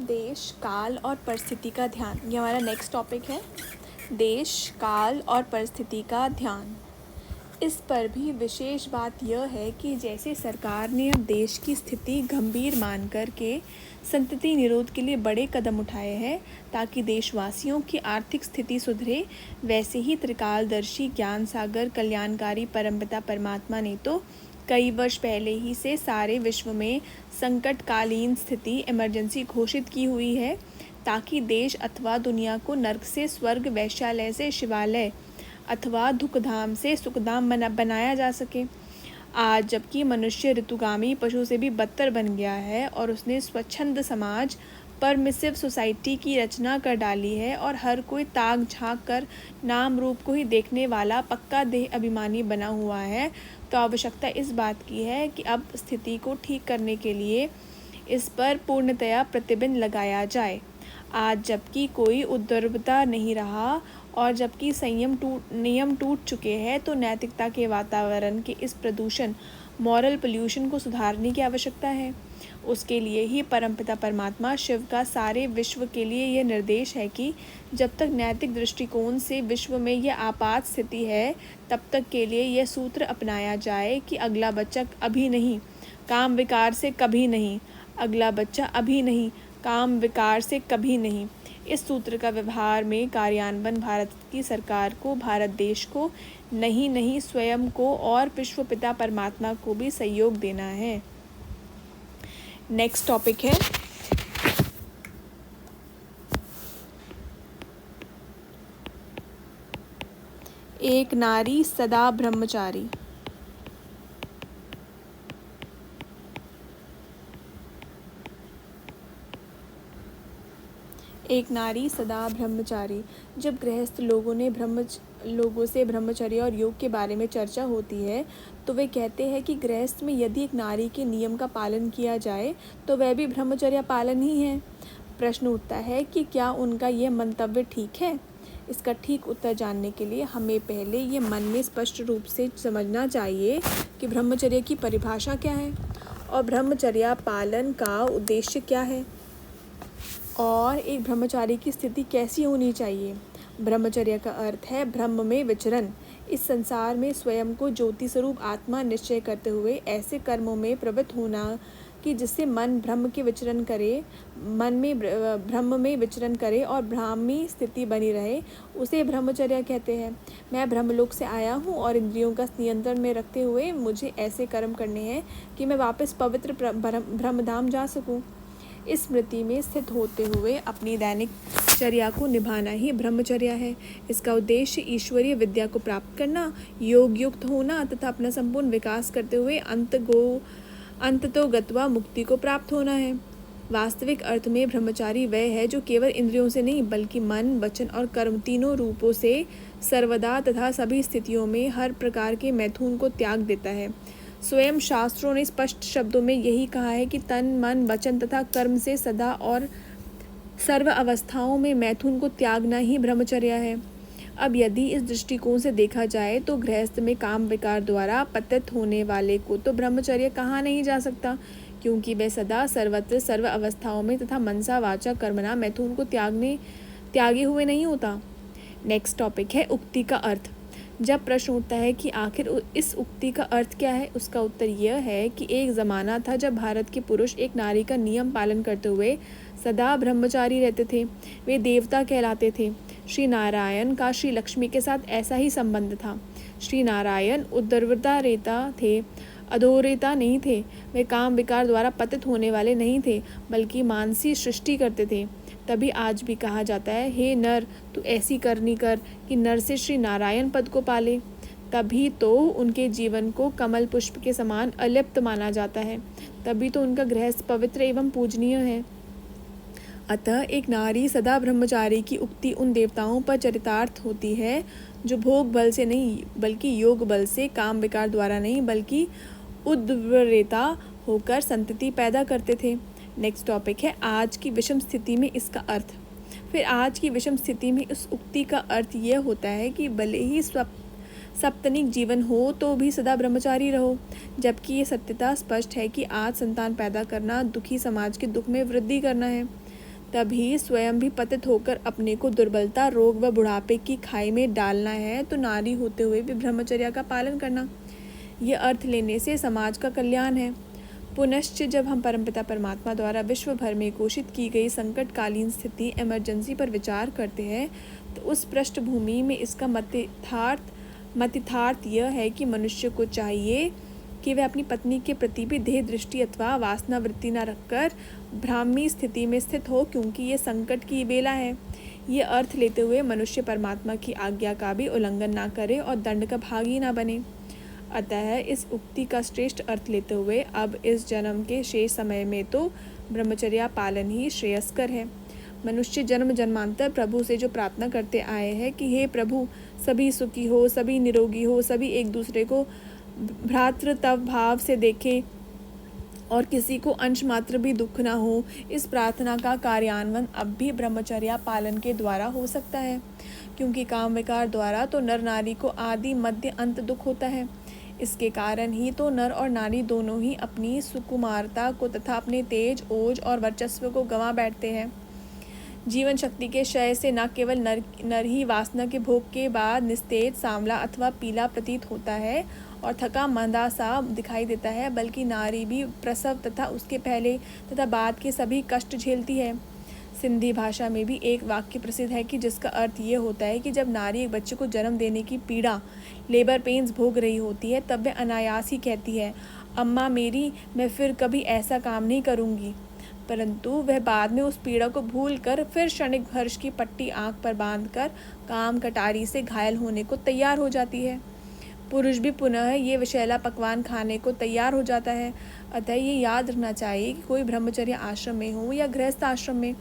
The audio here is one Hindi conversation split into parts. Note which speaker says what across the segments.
Speaker 1: देश, काल और परिस्थिति का ध्यान, ये हमारा नेक्स्ट टॉपिक है। देश, काल और परिस्थिति का ध्यान। इस पर भी विशेष बात यह है कि जैसे सरकार ने अब देश की स्थिति गंभीर मान कर के संतति निरोध के लिए बड़े कदम उठाए हैं ताकि देशवासियों की आर्थिक स्थिति सुधरे, वैसे ही त्रिकालदर्शी ज्ञान सागर कल्याणकारी परमपिता परमात्मा ने तो कई वर्ष पहले ही से सारे विश्व में संकटकालीन स्थिति इमरजेंसी घोषित की हुई है ताकि देश अथवा दुनिया को नर्क से स्वर्ग, वैश्यालय से शिवालय अथवा दुखधाम से सुखधाम बनाया जा सके। आज जबकि मनुष्य ऋतुगामी पशु से भी बदतर बन गया है और उसने स्वच्छंद समाज परमिसिव सोसाइटी की रचना कर डाली है और हर कोई ताक झांक कर नाम रूप को ही देखने वाला पक्का देह अभिमानी बना हुआ है, तो आवश्यकता इस बात की है कि अब स्थिति को ठीक करने के लिए इस पर पूर्णतया प्रतिबंध लगाया जाए। आज जबकि कोई उद्दर्वता नहीं रहा और जबकि नियम टूट चुके हैं, तो नैतिकता के वातावरण के इस प्रदूषण मॉरल पोल्यूशन को सुधारने की आवश्यकता है। उसके लिए ही परमपिता परमात्मा शिव का सारे विश्व के लिए यह निर्देश है कि जब तक नैतिक दृष्टिकोण से विश्व में यह आपात स्थिति है, तब तक के लिए यह सूत्र अपनाया जाए कि अगला बच्चा अभी नहीं, काम विकार से कभी नहीं, अगला बच्चा अभी नहीं, काम विकार से कभी नहीं। इस सूत्र का व्यवहार में कार्यान्वयन भारत की सरकार को, भारत देश को नहीं स्वयं को और विश्व पिता परमात्मा को भी सहयोग देना है। नेक्स्ट टॉपिक है एक नारी सदा ब्रह्मचारी। एक नारी सदा ब्रह्मचारी। जब गृहस्थ लोगों से ब्रह्मचर्य और योग के बारे में चर्चा होती है, तो वे कहते हैं कि गृहस्थ में यदि एक नारी के नियम का पालन किया जाए तो वह भी ब्रह्मचर्य पालन ही है। प्रश्न उठता है कि क्या उनका यह मंतव्य ठीक है? इसका ठीक उत्तर जानने के लिए हमें पहले ये मन में स्पष्ट रूप से समझना चाहिए कि ब्रह्मचर्य की परिभाषा क्या है और ब्रह्मचर्य पालन का उद्देश्य क्या है और एक ब्रह्मचारी की स्थिति कैसी होनी चाहिए। ब्रह्मचर्य का अर्थ है ब्रह्म में विचरण, इस संसार में स्वयं को ज्योति स्वरूप आत्मा निश्चय करते हुए ऐसे कर्मों में प्रवृत्त होना कि जिससे मन ब्रह्म में विचरण करे और ब्राह्मी स्थिति बनी रहे, उसे ब्रह्मचर्य कहते हैं। मैं ब्रह्मलोक से आया हूँ और इंद्रियों का नियंत्रण में रखते हुए मुझे ऐसे कर्म करने हैं कि मैं वापस पवित्र ब्रह्मधाम जा सकूँ। इस स्मृति में स्थित होते हुए अपनी दैनिक चर्या को निभाना ही ब्रह्मचर्या है। इसका उद्देश्य ईश्वरीय विद्या को प्राप्त करना, योग युक्त होना तथा अपना संपूर्ण विकास करते हुए अंततो गत्वा मुक्ति को प्राप्त होना है। वास्तविक अर्थ में ब्रह्मचारी वह है जो केवल इंद्रियों से नहीं बल्कि मन, वचन और कर्म तीनों रूपों से सर्वदा तथा सभी स्थितियों में हर प्रकार के मैथुन को त्याग देता है। स्वयं शास्त्रों ने स्पष्ट शब्दों में यही कहा है कि तन, मन, वचन तथा कर्म से सदा और सर्व अवस्थाओं में मैथुन को त्यागना ही ब्रह्मचर्य है। अब यदि इस दृष्टिकोण से देखा जाए तो गृहस्थ में काम विकार द्वारा पतित होने वाले को तो ब्रह्मचर्य कहा नहीं जा सकता, क्योंकि वह सदा सर्वत्र सर्व अवस्थाओं में तथा मनसा वाचा कर्मणा मैथुन को त्यागे हुए नहीं होता। नेक्स्ट टॉपिक है उक्ति का अर्थ। जब प्रश्न उठता है कि आखिर इस उक्ति का अर्थ क्या है, उसका उत्तर यह है कि एक ज़माना था जब भारत के पुरुष एक नारी का नियम पालन करते हुए सदा ब्रह्मचारी रहते थे। वे देवता कहलाते थे। श्री नारायण का श्री लक्ष्मी के साथ ऐसा ही संबंध था। श्री नारायण उद्धर्वता रेता थे, अधोरेता नहीं थे। वे काम विकार द्वारा पतित होने वाले नहीं थे, बल्कि मानसी सृष्टि करते थे। तभी आज भी कहा जाता है, हे नर, तू ऐसी करनी कर कि नर से श्री नारायण पद को पाले। तभी तो उनके जीवन को कमल पुष्प के समान अलिप्त माना जाता है। तभी तो उनका गृहस्थ पवित्र एवं पूजनीय है। अतः एक नारी सदा ब्रह्मचारी की उक्ति उन देवताओं पर चरितार्थ होती है जो भोग बल से नहीं बल्कि योग बल से, काम विकार द्वारा नहीं बल्कि उद्वरेता होकर संतति पैदा करते थे। नेक्स्ट टॉपिक है आज की विषम स्थिति में इसका अर्थ। फिर आज की विषम स्थिति में इस उक्ति का अर्थ यह होता है कि भले ही सप्तनिक जीवन हो तो भी सदा ब्रह्मचारी रहो, जबकि ये सत्यता स्पष्ट है कि आज संतान पैदा करना दुखी समाज के दुख में वृद्धि करना है। तभी स्वयं भी पतित होकर अपने को दुर्बलता, रोग व बुढ़ापे की खाई में डालना है तो नारी होते हुए भी ब्रह्मचर्य का पालन करना, ये अर्थ लेने से समाज का कल्याण है। पुनश्च जब हम परमपिता परमात्मा द्वारा विश्व भर में घोषित की गई संकटकालीन स्थिति इमरजेंसी पर विचार करते हैं तो उस पृष्ठभूमि में इसका मतिथार्थ यह है कि मनुष्य को चाहिए कि वह अपनी पत्नी के प्रति भी देह दृष्टि अथवा वासना वृत्ति न रखकर ब्राह्मी स्थिति में स्थित हो, क्योंकि ये संकट की बेला है। ये अर्थ लेते हुए मनुष्य परमात्मा की आज्ञा का भी उल्लंघन ना करे और दंड का भागी ना बने। अतः इस उक्ति का श्रेष्ठ अर्थ लेते हुए अब इस जन्म के शेष समय में तो ब्रह्मचर्या पालन ही श्रेयस्कर है। मनुष्य जन्म जन्मांतर प्रभु से जो प्रार्थना करते आए हैं कि हे प्रभु, सभी सुखी हो, सभी निरोगी हो, सभी एक दूसरे को भ्रातृत्व भाव से देखें और किसी को अंश मात्र भी दुख ना हो, इस प्रार्थना का कार्यान्वयन अब भी ब्रह्मचर्या पालन के द्वारा हो सकता है, क्योंकि काम विकार द्वारा तो नर नारी को आदि मध्य अंत दुख होता है। इसके कारण ही तो नर और नारी दोनों ही अपनी सुकुमारता को तथा अपने तेज, ओज और वर्चस्व को गंवा बैठते हैं। जीवन शक्ति के क्षय से न केवल नर ही वासना के भोग के बाद निस्तेज, सांवला अथवा पीला प्रतीत होता है और थका मंदा सा दिखाई देता है, बल्कि नारी भी प्रसव तथा उसके पहले तथा बाद के सभी कष्ट झेलती है। सिंधी भाषा में भी एक वाक्य प्रसिद्ध है कि जिसका अर्थ ये होता है कि जब नारी एक बच्चे को जन्म देने की पीड़ा, लेबर पेन्स भोग रही होती है, तब वह अनायास ही कहती है, अम्मा मेरी, मैं फिर कभी ऐसा काम नहीं करूँगी। परंतु वह बाद में उस पीड़ा को भूल कर फिर क्षणिक हर्ष की पट्टी आंख पर बांधकर काम कटारी से घायल होने को तैयार हो जाती है। पुरुष भी पुनः ये विषैला पकवान खाने को तैयार हो जाता है। अतः ये याद रखना चाहिए कि कोई ब्रह्मचर्य आश्रम में हो या गृहस्थ आश्रम में,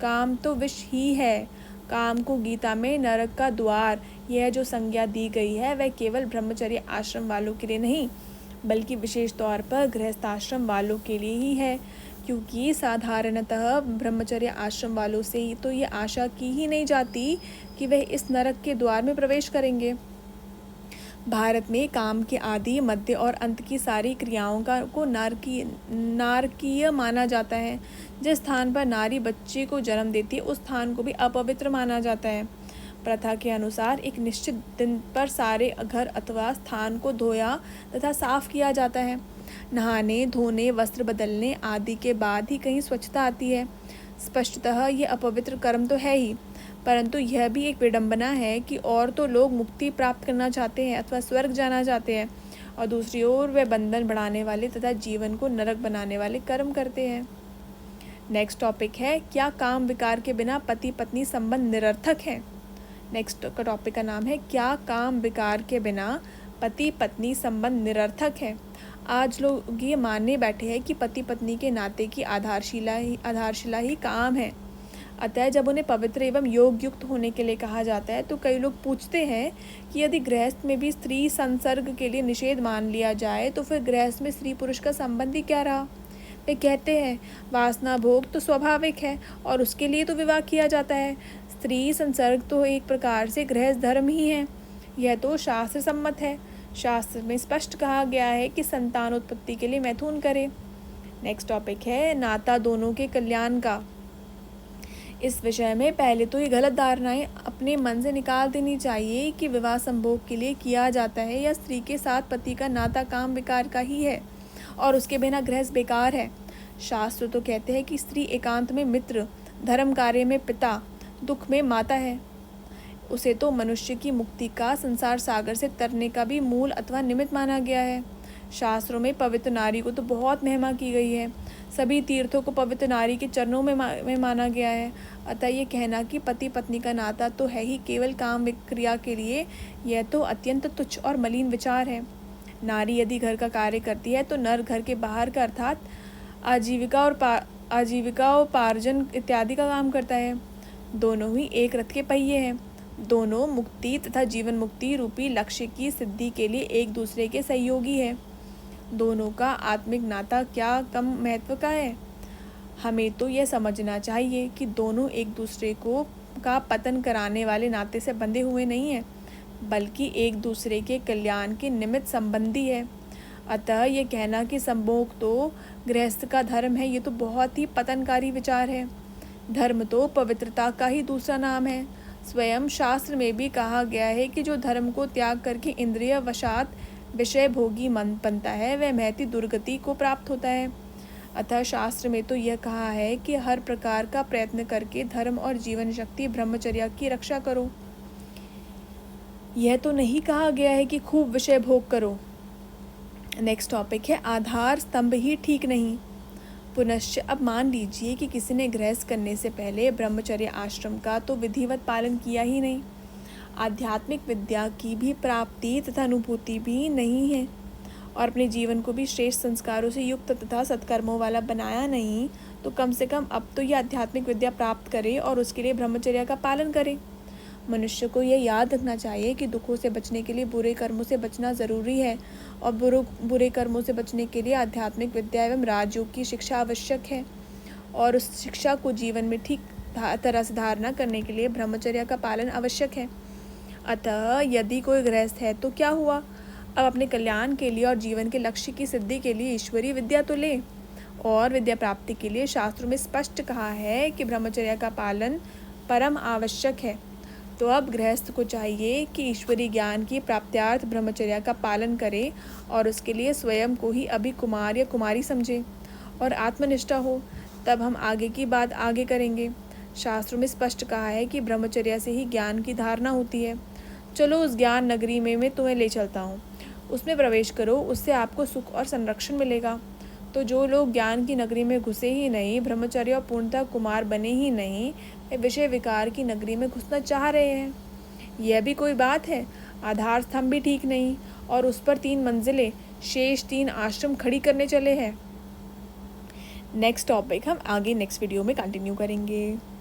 Speaker 1: काम तो विष ही है। काम को गीता में नरक का द्वार यह जो संज्ञा दी गई है वह केवल ब्रह्मचर्य आश्रम वालों के लिए नहीं, बल्कि विशेष तौर पर गृहस्थ आश्रम वालों के लिए ही है, क्योंकि साधारणतः ब्रह्मचर्य आश्रम वालों से ही तो ये आशा की ही नहीं जाती कि वह इस नरक के द्वार में प्रवेश करेंगे। भारत में काम के आदि, मध्य और अंत की सारी क्रियाओं को नारकीय माना जाता है। जिस स्थान पर नारी बच्चे को जन्म देती है उस स्थान को भी अपवित्र माना जाता है। प्रथा के अनुसार एक निश्चित दिन पर सारे घर अथवा स्थान को धोया तथा साफ किया जाता है। नहाने, धोने, वस्त्र बदलने आदि के बाद ही कहीं स्वच्छता आती है। स्पष्टतः ये अपवित्र कर्म तो है ही, परंतु यह भी एक विडंबना है कि और तो लोग मुक्ति प्राप्त करना चाहते हैं अथवा स्वर्ग जाना चाहते हैं, और दूसरी ओर वे बंधन बढ़ाने वाले तथा जीवन को नरक बनाने वाले कर्म करते हैं। नेक्स्ट टॉपिक है, क्या काम विकार के बिना पति पत्नी संबंध निरर्थक है। नेक्स्ट का टॉपिक का नाम है, क्या काम विकार के बिना पति पत्नी संबंध निरर्थक है। आज लोग ये मानने बैठे हैं कि पति पत्नी के नाते की आधारशिला ही काम है। अतः जब उन्हें पवित्र एवं योग युक्त होने के लिए कहा जाता है तो कई लोग पूछते हैं कि यदि गृहस्थ में भी स्त्री संसर्ग के लिए निषेध मान लिया जाए तो फिर गृहस्थ में स्त्री पुरुष का संबंध ही क्या रहा। वे कहते हैं वासना भोग तो स्वाभाविक है और उसके लिए तो विवाह किया जाता है। स्त्री संसर्ग तो एक प्रकार से गृहस्थ धर्म ही है, यह तो शास्त्र सम्मत है। शास्त्र में स्पष्ट कहा गया है कि संतान उत्पत्ति के लिए मैथुन करे। नेक्स्ट टॉपिक है, नाता दोनों के कल्याण का। इस विषय में पहले तो ये गलत धारणाएं अपने मन से निकाल देनी चाहिए कि विवाह संभोग के लिए किया जाता है या स्त्री के साथ पति का नाता काम विकार का ही है और उसके बिना गृहस्थ बेकार है। शास्त्र तो कहते हैं कि स्त्री एकांत में मित्र, धर्म कार्य में पिता, दुख में माता है। उसे तो मनुष्य की मुक्ति का संसार सागर से तरने का भी मूल अथवा निमित्त माना गया है। शास्त्रों में पवित्र नारी को तो बहुत महिमा की गई है। सभी तीर्थों को पवित्र नारी के चरणों में माना गया है। अतः ये कहना कि पति पत्नी का नाता तो है ही केवल काम क्रिया के लिए, यह तो अत्यंत तुच्छ और मलिन विचार है। नारी यदि घर का कार्य करती है तो नर घर के बाहर का अर्थात आजीविका उपार्जन इत्यादि का काम करता है। दोनों ही एक रथ के पहिए हैं। दोनों मुक्ति तथा जीवन मुक्ति रूपी लक्ष्य की सिद्धि के लिए एक दूसरे के सहयोगी है। दोनों का आत्मिक नाता क्या कम महत्व का है। हमें तो यह समझना चाहिए कि दोनों एक दूसरे का पतन कराने वाले नाते से बंधे हुए नहीं हैं, बल्कि एक दूसरे के कल्याण के निमित्त संबंधी है। अतः ये कहना कि संभोग तो गृहस्थ का धर्म है, ये तो बहुत ही पतनकारी विचार है। धर्म तो पवित्रता का ही दूसरा नाम है। स्वयं शास्त्र में भी कहा गया है कि जो धर्म को त्याग करके इंद्रिय वशात विषय भोगी मन बनता है वह महती दुर्गति को प्राप्त होता है। अतः शास्त्र में तो यह कहा है कि हर प्रकार का प्रयत्न करके धर्म और जीवन शक्ति ब्रह्मचर्य की रक्षा करो। यह तो नहीं कहा गया है कि खूब विषय भोग करो। नेक्स्ट टॉपिक है आधार स्तंभ ही ठीक नहीं। पुनश्च अब मान लीजिए कि किसी ने गृहस्थ करने से पहले ब्रह्मचर्य आश्रम का तो विधिवत पालन किया ही नहीं, आध्यात्मिक विद्या की भी प्राप्ति तथा अनुभूति भी नहीं है और अपने जीवन को भी श्रेष्ठ संस्कारों से युक्त तथा सत्कर्मों वाला बनाया नहीं, तो कम से कम अब तो यह आध्यात्मिक विद्या प्राप्त करे और उसके लिए ब्रह्मचर्य का पालन करे। मनुष्य को यह याद रखना चाहिए कि दुखों से बचने के लिए बुरे कर्मों से बचना ज़रूरी है और बुरे कर्मों से बचने के लिए आध्यात्मिक विद्या एवं राजयोग की शिक्षा आवश्यक है और उस शिक्षा को जीवन में ठीक तरह से धारणा करने के लिए ब्रह्मचर्य का पालन आवश्यक है। अतः यदि कोई गृहस्थ है तो क्या हुआ, अब अपने कल्याण के लिए और जीवन के लक्ष्य की सिद्धि के लिए ईश्वरीय विद्या तो ले। और विद्या प्राप्ति के लिए शास्त्रों में स्पष्ट कहा है कि ब्रह्मचर्य का पालन परम आवश्यक है। तो अब गृहस्थ को चाहिए कि ईश्वरीय ज्ञान की प्राप्त्यार्थ ब्रह्मचर्य का पालन करे और उसके लिए स्वयं को ही अभी कुमार या कुमारी समझे और आत्मनिष्ठा हो। तब हम आगे की बात आगे करेंगे। शास्त्रों में स्पष्ट कहा है कि ब्रह्मचर्य से ही ज्ञान की धारणा होती है। चलो उस ज्ञान नगरी में मैं तुम्हें ले चलता हूँ, उसमें प्रवेश करो, उससे आपको सुख और संरक्षण मिलेगा। तो जो लोग ज्ञान की नगरी में घुसे ही नहीं, ब्रह्मचर्य और पूर्णतः कुमार बने ही नहीं, वे विषय विकार की नगरी में घुसना चाह रहे हैं। यह भी कोई बात है। आधार स्तंभ भी ठीक नहीं और उस पर 3 मंजिलें शेष 3 आश्रम खड़ी करने चले हैं। नेक्स्ट टॉपिक हम आगे नेक्स्ट वीडियो में कंटिन्यू करेंगे।